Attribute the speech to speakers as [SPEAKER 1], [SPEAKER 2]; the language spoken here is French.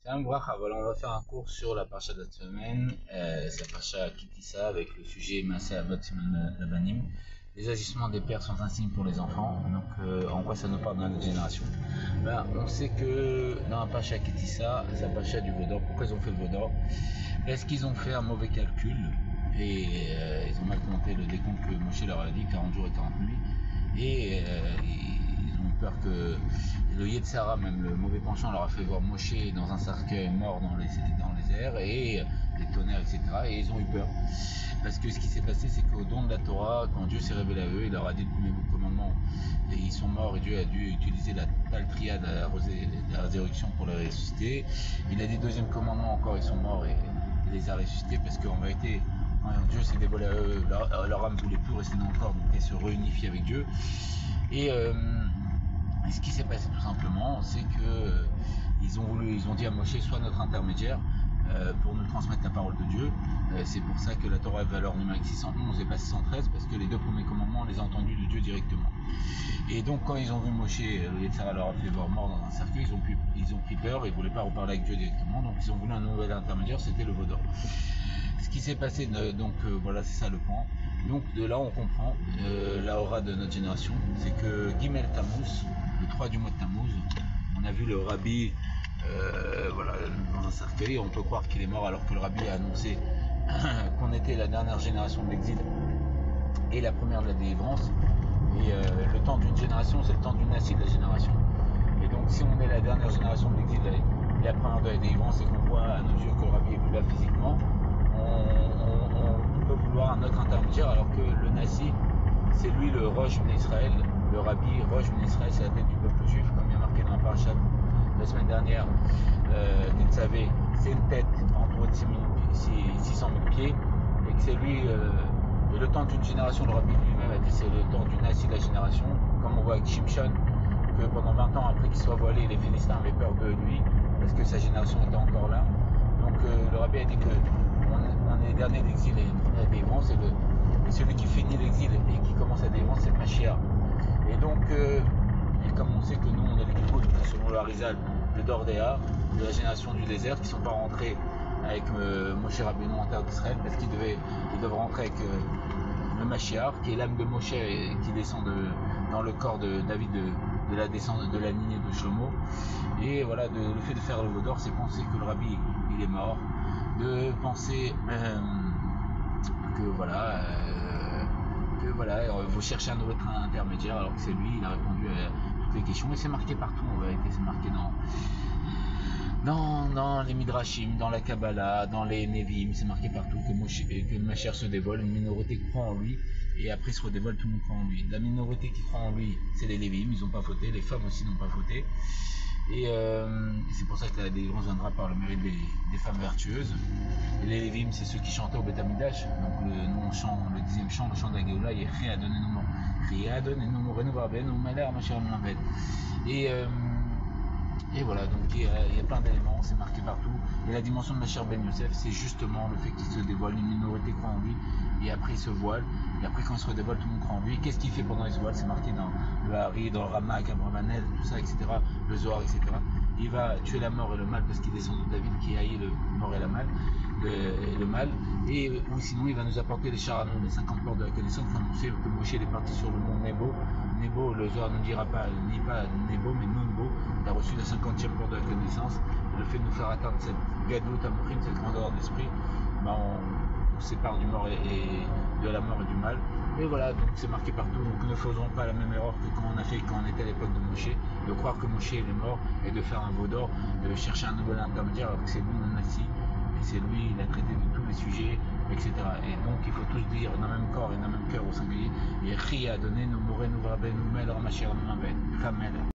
[SPEAKER 1] Tiens, bracha, voilà, on va faire un cours sur la parasha de la semaine, c'est la parasha Kitissa avec le sujet Maaseh Avot Siman Labanim. Les agissements des pères sont un signe pour les enfants, donc en quoi ça nous parle dans notre génération? On sait que dans la parasha Kitissa, c'est la parasha du Vaudor. Pourquoi ils ont fait le Vaudor? Est-ce qu'ils ont fait un mauvais calcul et ils ont mal compté le décompte que Moshe leur a dit, 40 jours et 40 nuits, et ils ont eu peur que le Yetzara, même le mauvais penchant, leur a fait voir Moshe dans un cercueil mort dans les airs et des tonnerres, etc. Et ils ont eu peur. Parce que ce qui s'est passé, c'est qu'au don de la Torah, quand Dieu s'est révélé à eux, il leur a dit le premier commandement, et ils sont morts, et Dieu a dû utiliser la Taltria de la résurrection pour les ressusciter. Il a dit deuxième commandement encore, ils sont morts, et il les a ressuscités, parce qu'en vérité, Dieu s'est dévoilé à eux, leur âme ne voulait plus rester dans le corps, donc ils se réunifient avec Dieu. Et ce qui s'est passé tout simplement, c'est que ils ont dit à Moshe, sois notre intermédiaire pour nous transmettre la parole de Dieu. C'est pour ça que la Torah a valeur numérique 611 et pas 613, parce que les deux premiers commandements, on les a entendus de Dieu directement. Et donc quand ils ont vu Moshe, Yetzara leur a fait voir mort dans un cercueil, ils ont pris peur, ils ne voulaient pas reparler avec Dieu directement, donc ils ont voulu un nouvel intermédiaire, c'était le Vaudor. Ce qui s'est passé, voilà, c'est ça le point. Donc de là on comprend la aura de notre génération, c'est que Gimel Tammuz, le 3 du mois de Tammuz, on a vu le rabbi voilà, dans un cercueil, on peut croire qu'il est mort alors que le rabbi a annoncé qu'on était la dernière génération de l'exil et la première de la délivrance. Et le temps d'une génération, c'est le temps d'une nation de la génération. Et donc si on est la dernière génération de l'exil et la première de la délivrance, et qu'on voit à nos yeux que le rabbi est plus là physiquement, on peut vouloir un autre intermédiaire, alors que le Nassi, c'est lui le Rosh Ben Israël, le Rabbi Rosh Ben Israël, c'est la tête du peuple juif, comme il y a marqué dans la paracha la semaine dernière. Tetzavé, c'est une tête entre 600 000 pieds, et que c'est lui, et le temps d'une génération, le Rabbi lui-même a dit c'est le temps du Nassi de la génération, comme on voit avec Shimshon, que pendant 20 ans après qu'il soit voilé, les Philistins avaient peur de lui, parce que sa génération était encore là. Donc le Rabbi a dit que on est les derniers d'exil et la délivrance, et celui qui finit l'exil et qui commence la délivrance, c'est le Mashiach. Et donc, et comme on sait que nous, on est les Kibboutz, selon le Harizal, le Dordéa, de la génération du désert, qui ne sont pas rentrés avec Moshe Rabbeinu en terre d'Israël, parce qu'ils doivent rentrer avec le Mashiach, qui est l'âme de Moshe et qui descend dans le corps de David, de la descente de la lignée de Shlomo. Et voilà, le fait de faire le Vaudor, c'est penser que le Rabbi il est mort, de penser que voilà, vous cherchez un autre intermédiaire, alors que c'est lui, il a répondu à toutes les questions, et c'est marqué partout en vérité, c'est marqué dans les Midrashim, dans la Kabbalah, dans les Nevi'im, c'est marqué partout que le Mashiach se dévoile, une minorité croit en lui, et après il se redévoile, tout le monde croit en lui. La minorité qui croit en lui, c'est les Lévi'im, ils n'ont pas fauté, les femmes aussi n'ont pas fauté. Et c'est pour ça que la délivrance viendra par le mérite des femmes vertueuses. Et les Lévim, c'est ceux qui chantaient au Beth Amikdash. Donc nous on chante le 10e chant, le chant de la Géoula, il est Ria donnez-nous, Ria donnez-nous, Renouvarben, ou Malher, Macher Mlamed. Et voilà, donc il y a plein d'éléments, c'est marqué partout. Et la dimension de Masher Ben Yosef, c'est justement le fait qu'il se dévoile, une minorité croit en lui, et après il se voile, et après quand il se redévoile, tout le monde croit en lui. Qu'est-ce qu'il fait pendant qu'il se voile? C'est marqué dans le Hari, dans le Ramak, Abravanel, tout ça, etc., le Zohar, etc. Il va tuer la mort et le mal parce qu'il descend de David qui haït le mort et le mal, ou sinon il va nous apporter les Charanon, les 50 portes de la connaissance, pour annoncer que Moshe est parti sur le mont Nebo, le Zohar ne dira pas, ni pas Nebo, mais Nunbo. Il a reçu la 50e porte de la connaissance. Et le fait de nous faire atteindre cette gadlout amourim, cette grandeur d'esprit, on sépare du mort et de la mort et du mal. Et voilà, donc c'est marqué partout. Donc ne faisons pas la même erreur que quand on a fait quand on était à l'époque de Moshe, de croire que Moshe il est mort et de faire un Vaudor, de chercher un nouvel intermédiaire alors que c'est lui le Nassi, et c'est lui, il a traité de tous les sujets, etc. Et donc il faut tous dire d'un même corps et d'un même cœur au singulier, et Ria donner nous mourrez nous vraben nous mel ramachir nous